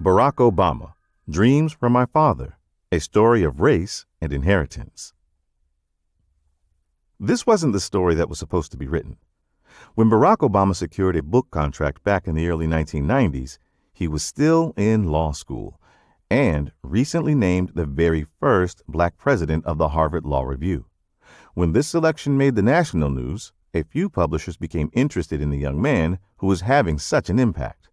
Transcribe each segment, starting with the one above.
Barack Obama, Dreams from My Father, A Story of Race and Inheritance. This wasn't the story that was supposed to be written. When Barack Obama secured a book contract back in the early 1990s, he was still in law school and recently named the very first black president of the Harvard Law Review. When this selection made the national news, a few publishers became interested in the young man who was having such an impact.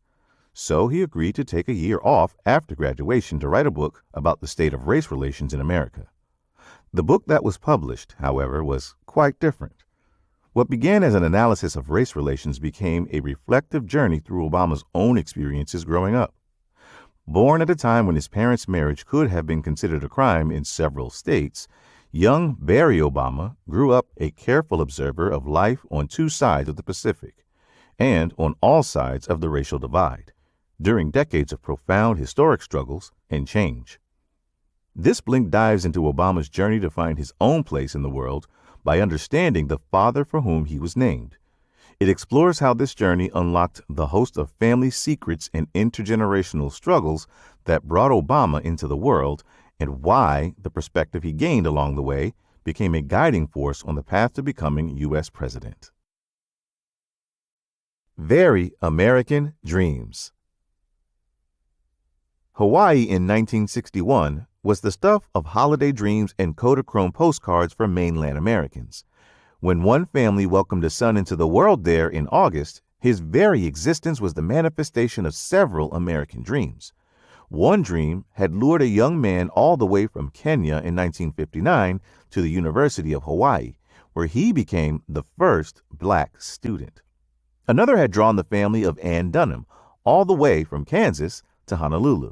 So he agreed to take a year off after graduation to write a book about the state of race relations in America. The book that was published, however, was quite different. What began as an analysis of race relations became a reflective journey through Obama's own experiences growing up. Born at a time when his parents' marriage could have been considered a crime in several states, young Barry Obama grew up a careful observer of life on two sides of the Pacific and on all sides of the racial divide, during decades of profound historic struggles and change. This blink dives into Obama's journey to find his own place in the world by understanding the father for whom he was named. It explores how this journey unlocked the host of family secrets and intergenerational struggles that brought Obama into the world and why the perspective he gained along the way became a guiding force on the path to becoming U.S. president. Very American Dreams. Hawaii in 1961 was the stuff of holiday dreams and Kodachrome postcards for mainland Americans. When one family welcomed a son into the world there in August, his very existence was the manifestation of several American dreams. One dream had lured a young man all the way from Kenya in 1959 to the University of Hawaii, where he became the first black student. Another had drawn the family of Ann Dunham all the way from Kansas to Honolulu.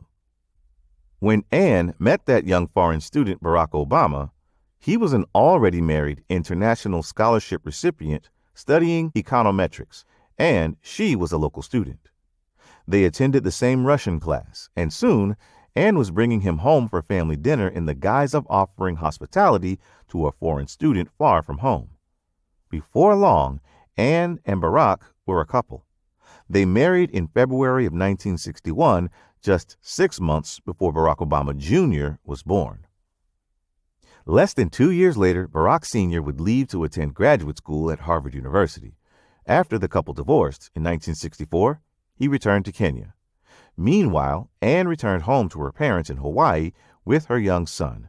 When Ann met that young foreign student, Barack Obama, he was an already married international scholarship recipient studying econometrics, and she was a local student. They attended the same Russian class, and soon Ann was bringing him home for family dinner in the guise of offering hospitality to a foreign student far from home. Before long, Ann and Barack were a couple. They married in February of 1961, just 6 months before Barack Obama Jr. was born. Less than 2 years later, Barack Sr. would leave to attend graduate school at Harvard University. After the couple divorced in 1964, he returned to Kenya. Meanwhile, Ann returned home to her parents in Hawaii with her young son.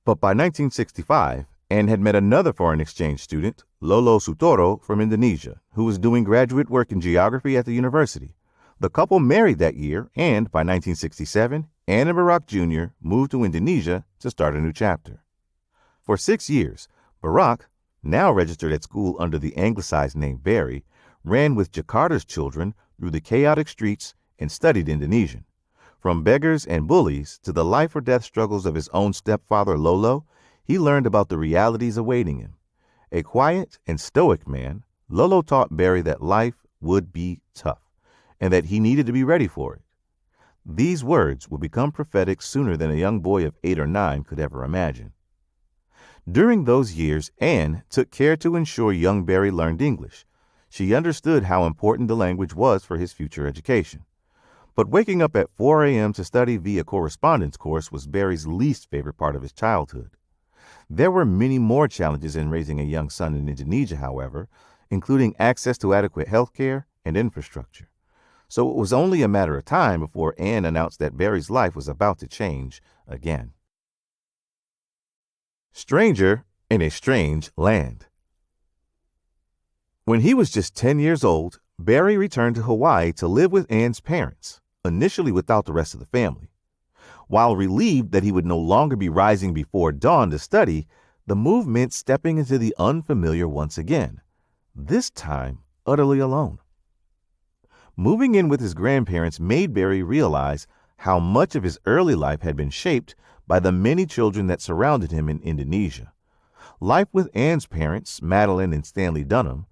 But by 1965, Ann had met another foreign exchange student, Lolo Sutoro, from Indonesia, who was doing graduate work in geography at the university. The couple married that year, and by 1967, Ann and Barack Jr. moved to Indonesia to start a new chapter. For 6 years, Barack, now registered at school under the anglicized name Barry, ran with Jakarta's children through the chaotic streets and studied Indonesian. From beggars and bullies to the life-or-death struggles of his own stepfather Lolo, he learned about the realities awaiting him. A quiet and stoic man, Lolo taught Barry that life would be tough and that he needed to be ready for it. These words would become prophetic sooner than a young boy of 8 or 9 could ever imagine. During those years, Ann took care to ensure young Barry learned English. She understood how important the language was for his future education. But waking up at 4 a.m. to study via correspondence course was Barry's least favorite part of his childhood. There were many more challenges in raising a young son in Indonesia, however, including access to adequate health care and infrastructure. So it was only a matter of time before Ann announced that Barry's life was about to change again. Stranger in a Strange Land. When he was just 10 years old, Barry returned to Hawaii to live with Ann's parents, initially without the rest of the family. While relieved that he would no longer be rising before dawn to study, the move meant stepping into the unfamiliar once again, this time utterly alone. Moving in with his grandparents made Barry realize how much of his early life had been shaped by the many children that surrounded him in Indonesia. Life with Ann's parents, Madeline and Stanley Dunham,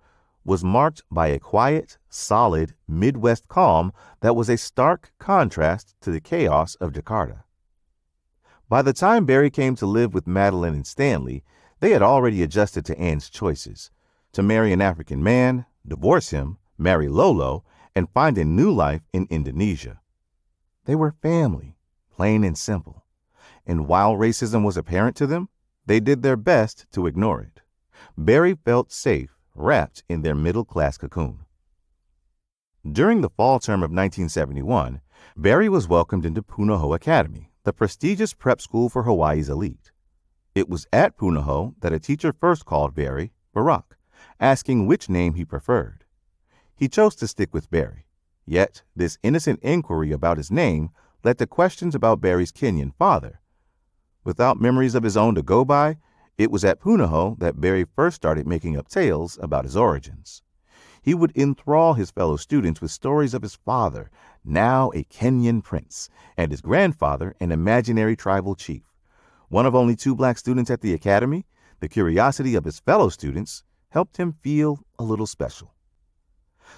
was marked by a quiet, solid, Midwest calm that was a stark contrast to the chaos of Jakarta. By the time Barry came to live with Madeline and Stanley, they had already adjusted to Ann's choices: to marry an African man, divorce him, marry Lolo, and find a new life in Indonesia. They were family, plain and simple. And while racism was apparent to them, they did their best to ignore it. Barry felt safe, wrapped in their middle-class cocoon. During the fall term of 1971, Barry was welcomed into Punahou Academy, the prestigious prep school for Hawaii's elite. It was at Punahou that a teacher first called Barry Barack, asking which name he preferred. He chose to stick with Barry, yet this innocent inquiry about his name led to questions about Barry's Kenyan father. Without memories of his own to go by, it was at Punahou that Barry first started making up tales about his origins. He would enthrall his fellow students with stories of his father, now a Kenyan prince, and his grandfather, an imaginary tribal chief. One of only 2 black students at the academy, the curiosity of his fellow students helped him feel a little special.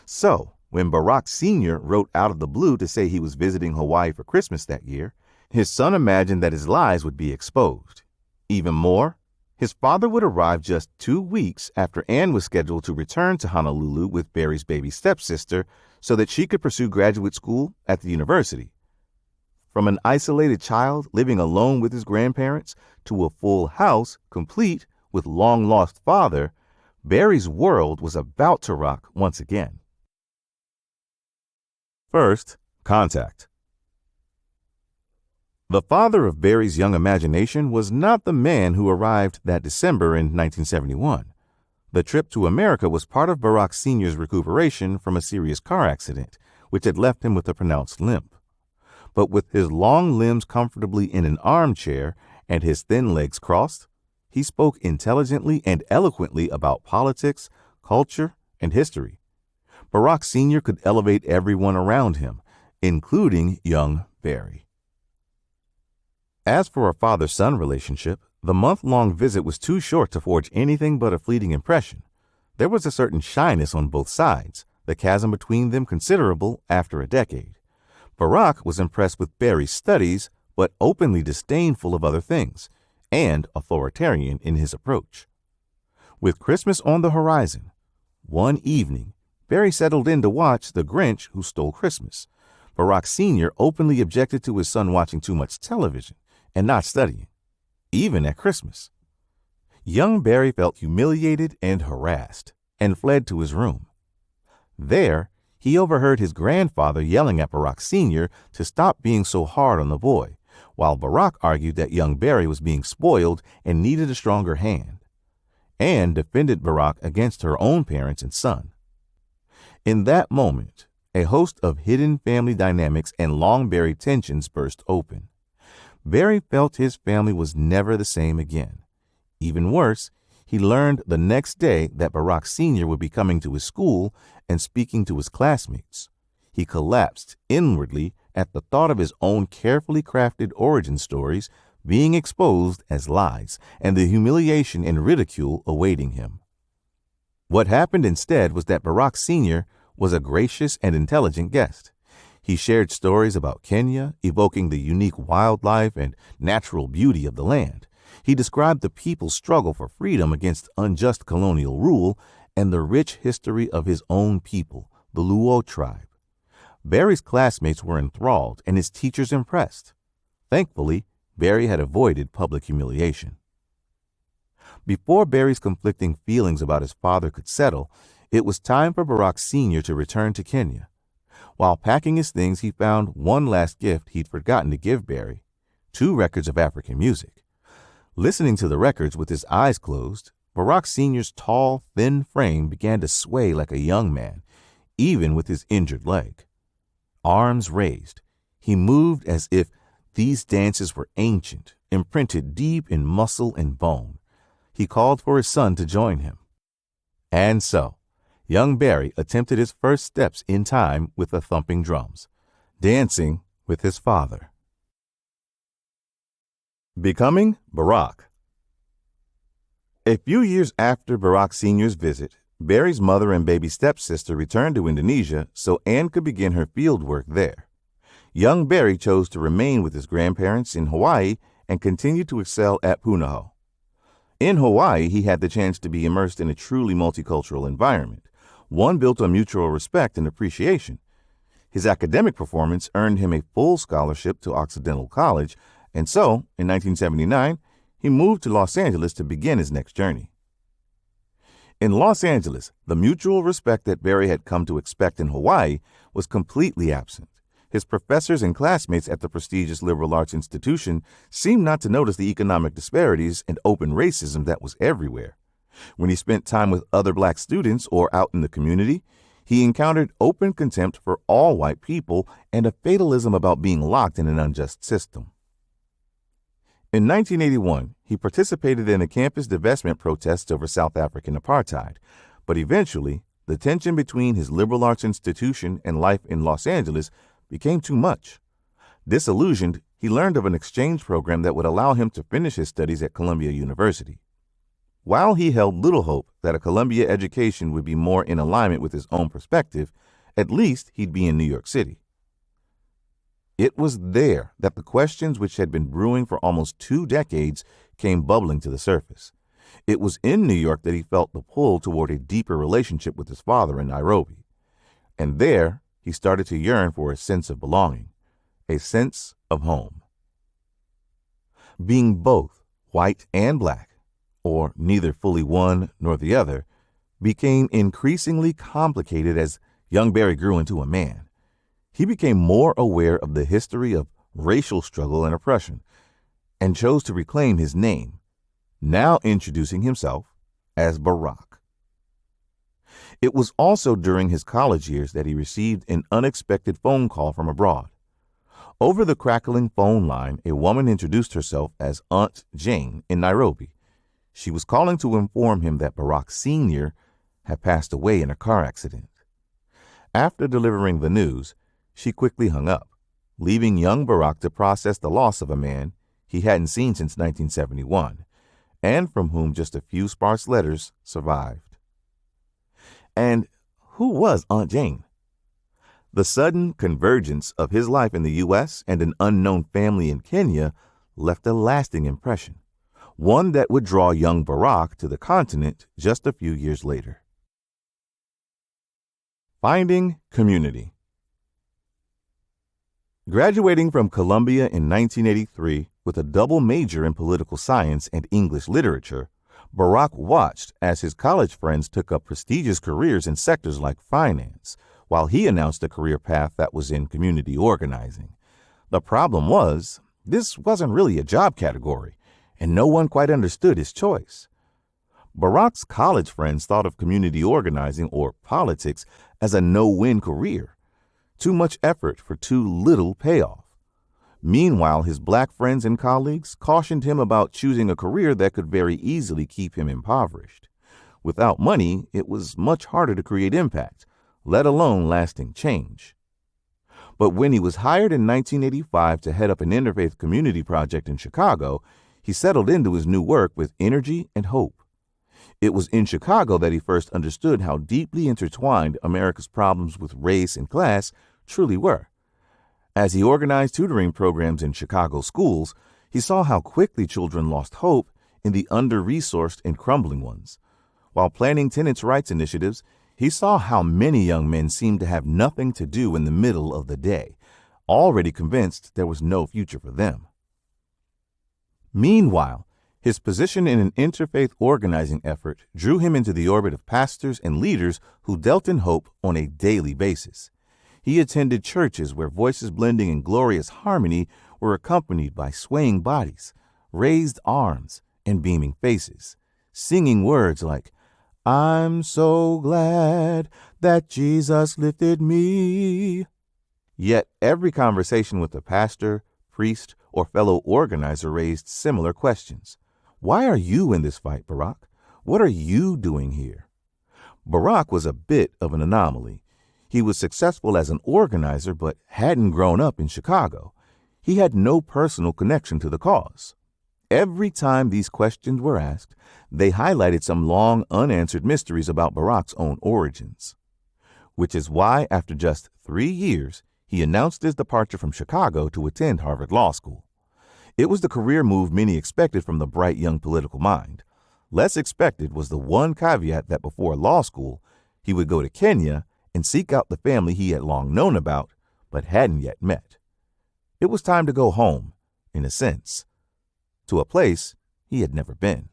So, when Barack Sr. wrote out of the blue to say he was visiting Hawaii for Christmas that year, his son imagined that his lies would be exposed. Even more, his father would arrive just 2 weeks after Anne was scheduled to return to Honolulu with Barry's baby stepsister so that she could pursue graduate school at the university. From an isolated child living alone with his grandparents to a full house complete with long-lost father, Barry's world was about to rock once again. First, contact. The father of Barry's young imagination was not the man who arrived that December in 1971. The trip to America was part of Barack Sr.'s recuperation from a serious car accident, which had left him with a pronounced limp. But with his long limbs comfortably in an armchair and his thin legs crossed, he spoke intelligently and eloquently about politics, culture, and history. Barack Sr. could elevate everyone around him, including young Barry. As for a father-son relationship, the month-long visit was too short to forge anything but a fleeting impression. There was a certain shyness on both sides, the chasm between them considerable after a decade. Barack was impressed with Barry's studies, but openly disdainful of other things, and authoritarian in his approach. With Christmas on the horizon, one evening, Barry settled in to watch The Grinch Who Stole Christmas. Barack Sr. openly objected to his son watching too much television and not studying, even at Christmas. Young Barry felt humiliated and harassed and fled to his room. There, he overheard his grandfather yelling at Barack Sr. to stop being so hard on the boy, while Barack argued that young Barry was being spoiled and needed a stronger hand, and defended Barack against her own parents and son. In that moment, a host of hidden family dynamics and long-buried tensions burst open. Barry felt his family was never the same again. Even worse, he learned the next day that Barack Sr. would be coming to his school and speaking to his classmates. He collapsed inwardly at the thought of his own carefully crafted origin stories being exposed as lies and the humiliation and ridicule awaiting him. What happened instead was that Barack Sr. was a gracious and intelligent guest. He shared stories about Kenya, evoking the unique wildlife and natural beauty of the land. He described the people's struggle for freedom against unjust colonial rule and the rich history of his own people, the Luo tribe. Barry's classmates were enthralled and his teachers impressed. Thankfully, Barry had avoided public humiliation. Before Barry's conflicting feelings about his father could settle, it was time for Barack Sr. to return to Kenya. While packing his things, he found one last gift he'd forgotten to give Barry, 2 records of African music. Listening to the records with his eyes closed, Barack Sr.'s tall, thin frame began to sway like a young man, even with his injured leg. Arms raised, he moved as if these dances were ancient, imprinted deep in muscle and bone. He called for his son to join him. And so, young Barry attempted his first steps in time with the thumping drums, dancing with his father. Becoming Barack. A few years after Barack Sr.'s visit, Barry's mother and baby stepsister returned to Indonesia so Anne could begin her field work there. Young Barry chose to remain with his grandparents in Hawaii and continue to excel at Punahou. In Hawaii, he had the chance to be immersed in a truly multicultural environment, one built on mutual respect and appreciation. His academic performance earned him a full scholarship to Occidental College, and so, in 1979, he moved to Los Angeles to begin his next journey. In Los Angeles, the mutual respect that Barry had come to expect in Hawaii was completely absent. His professors and classmates at the prestigious liberal arts institution seemed not to notice the economic disparities and open racism that was everywhere. When he spent time with other black students or out in the community, he encountered open contempt for all white people and a fatalism about being locked in an unjust system. In 1981, he participated in a campus divestment protest over South African apartheid, but eventually, the tension between his liberal arts institution and life in Los Angeles became too much. Disillusioned, he learned of an exchange program that would allow him to finish his studies at Columbia University. While he held little hope that a Columbia education would be more in alignment with his own perspective, at least he'd be in New York City. It was there that the questions which had been brewing for almost 2 decades came bubbling to the surface. It was in New York that he felt the pull toward a deeper relationship with his father in Nairobi. And there, he started to yearn for a sense of belonging, a sense of home. Being both white and black, or neither fully one nor the other, became increasingly complicated as young Barry grew into a man. He became more aware of the history of racial struggle and oppression, and chose to reclaim his name, now introducing himself as Barack. It was also during his college years that he received an unexpected phone call from abroad. Over the crackling phone line, a woman introduced herself as Aunt Jane in Nairobi. She was calling to inform him that Barack Sr. had passed away in a car accident. After delivering the news, she quickly hung up, leaving young Barack to process the loss of a man he hadn't seen since 1971, and from whom just a few sparse letters survived. And who was Aunt Jane? The sudden convergence of his life in the U.S. and an unknown family in Kenya left a lasting impression, one that would draw young Barack to the continent just a few years later. Finding community. Graduating from Columbia in 1983 with a double major in political science and English literature, Barack watched as his college friends took up prestigious careers in sectors like finance, while he announced a career path that was in community organizing. The problem was, this wasn't really a job category, and no one quite understood his choice. Barack's college friends thought of community organizing or politics as a no-win career. Too much effort for too little payoff. Meanwhile, his black friends and colleagues cautioned him about choosing a career that could very easily keep him impoverished. Without money, it was much harder to create impact, let alone lasting change. But when he was hired in 1985 to head up an interfaith community project in Chicago, he settled into his new work with energy and hope. It was in Chicago that he first understood how deeply intertwined America's problems with race and class truly were. As he organized tutoring programs in Chicago schools, he saw how quickly children lost hope in the under-resourced and crumbling ones. While planning tenants' rights initiatives, he saw how many young men seemed to have nothing to do in the middle of the day, already convinced there was no future for them. Meanwhile, his position in an interfaith organizing effort drew him into the orbit of pastors and leaders who dealt in hope on a daily basis. He attended churches where voices blending in glorious harmony were accompanied by swaying bodies, raised arms, and beaming faces, singing words like, "I'm so glad that Jesus lifted me." Yet every conversation with a pastor, priest, or fellow organizer raised similar questions. Why are you in this fight, Barack? What are you doing here? Barack was a bit of an anomaly. He was successful as an organizer, but hadn't grown up in Chicago. He had no personal connection to the cause. Every time these questions were asked, they highlighted some long unanswered mysteries about Barack's own origins. Which is why, after just 3 years, he announced his departure from Chicago to attend Harvard Law School. It was the career move many expected from the bright young political mind. Less expected was the one caveat that before law school, he would go to Kenya and seek out the family he had long known about but hadn't yet met. It was time to go home, in a sense, to a place he had never been.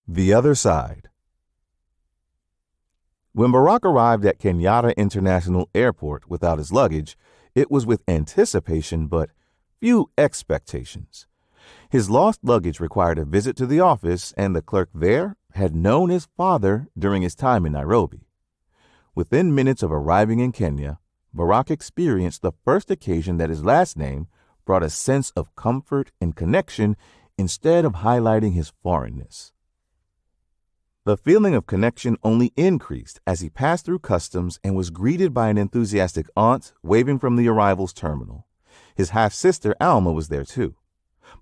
The Other Side. When Barack arrived at Kenyatta International Airport without his luggage, it was with anticipation but few expectations. His lost luggage required a visit to the office, and the clerk there had known his father during his time in Nairobi. Within minutes of arriving in Kenya, Barack experienced the first occasion that his last name brought a sense of comfort and connection instead of highlighting his foreignness. The feeling of connection only increased as he passed through customs and was greeted by an enthusiastic aunt waving from the arrivals terminal. His half-sister Alma was there too.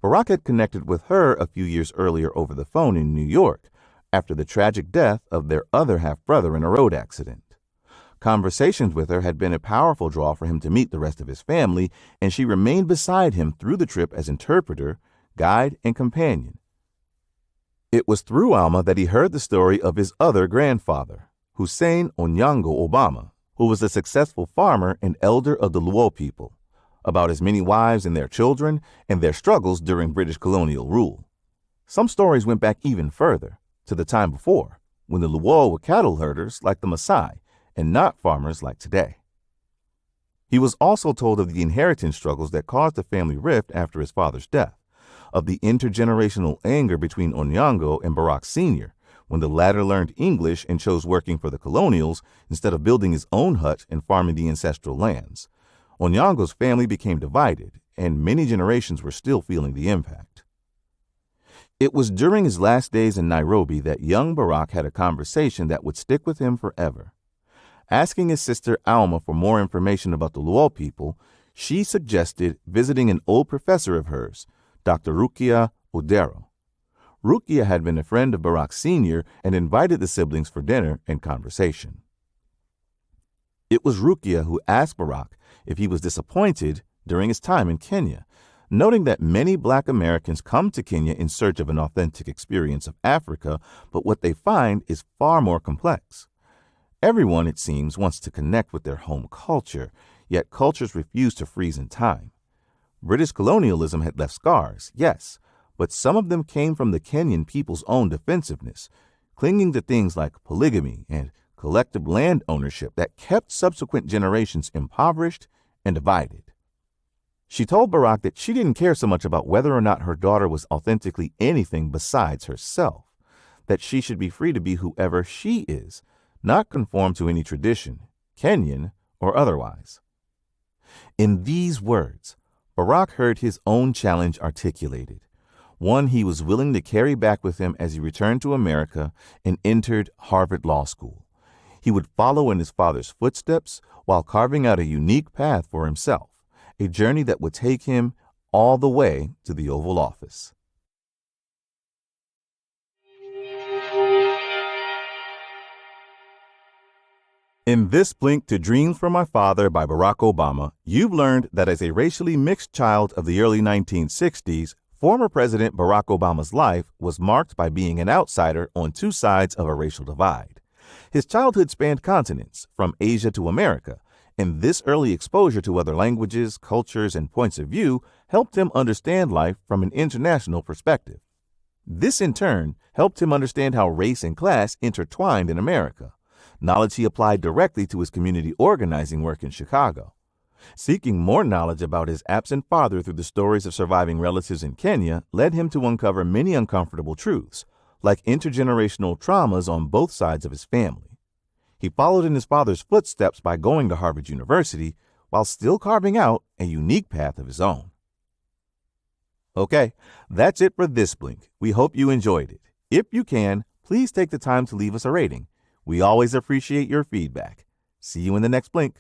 Barack had connected with her a few years earlier over the phone in New York after the tragic death of their other half-brother in a road accident. Conversations with her had been a powerful draw for him to meet the rest of his family, and she remained beside him through the trip as interpreter, guide, and companion. It was through Alma that he heard the story of his other grandfather, Hussein Onyango Obama, who was a successful farmer and elder of the Luo people, about his many wives and their children, and their struggles during British colonial rule. Some stories went back even further, to the time before, when the Luo were cattle herders like the Maasai, and not farmers like today. He was also told of the inheritance struggles that caused the family rift after his father's death, of the intergenerational anger between Onyango and Barack Sr., when the latter learned English and chose working for the colonials instead of building his own hut and farming the ancestral lands. Onyango's family became divided, and many generations were still feeling the impact. It was during his last days in Nairobi that young Barack had a conversation that would stick with him forever. Asking his sister Alma for more information about the Luo people, she suggested visiting an old professor of hers, Dr. Rukia Odero. Rukia had been a friend of Barack Sr. and invited the siblings for dinner and conversation. It was Rukia who asked Barack if he was disappointed during his time in Kenya, noting that many Black Americans come to Kenya in search of an authentic experience of Africa, but what they find is far more complex. Everyone, it seems, wants to connect with their home culture, yet cultures refuse to freeze in time. British colonialism had left scars, yes, but some of them came from the Kenyan people's own defensiveness, clinging to things like polygamy and collective land ownership that kept subsequent generations impoverished and divided. She told Barack that she didn't care so much about whether or not her daughter was authentically anything besides herself, that she should be free to be whoever she is, not conform to any tradition, Kenyan or otherwise. In these words, Barack heard his own challenge articulated, one he was willing to carry back with him as he returned to America and entered Harvard Law School. He would follow in his father's footsteps while carving out a unique path for himself, a journey that would take him all the way to the Oval Office. In this Blink to Dreams from My Father by Barack Obama, you've learned that as a racially mixed child of the early 1960s, former President Barack Obama's life was marked by being an outsider on two sides of a racial divide. His childhood spanned continents, from Asia to America, and this early exposure to other languages, cultures, and points of view helped him understand life from an international perspective. This, in turn, helped him understand how race and class intertwined in America, knowledge he applied directly to his community organizing work in Chicago. Seeking more knowledge about his absent father through the stories of surviving relatives in Kenya led him to uncover many uncomfortable truths, like intergenerational traumas on both sides of his family. He followed in his father's footsteps by going to Harvard University while still carving out a unique path of his own. Okay, that's it for this Blink. We hope you enjoyed it. If you can, please take the time to leave us a rating. We always appreciate your feedback. See you in the next Blink.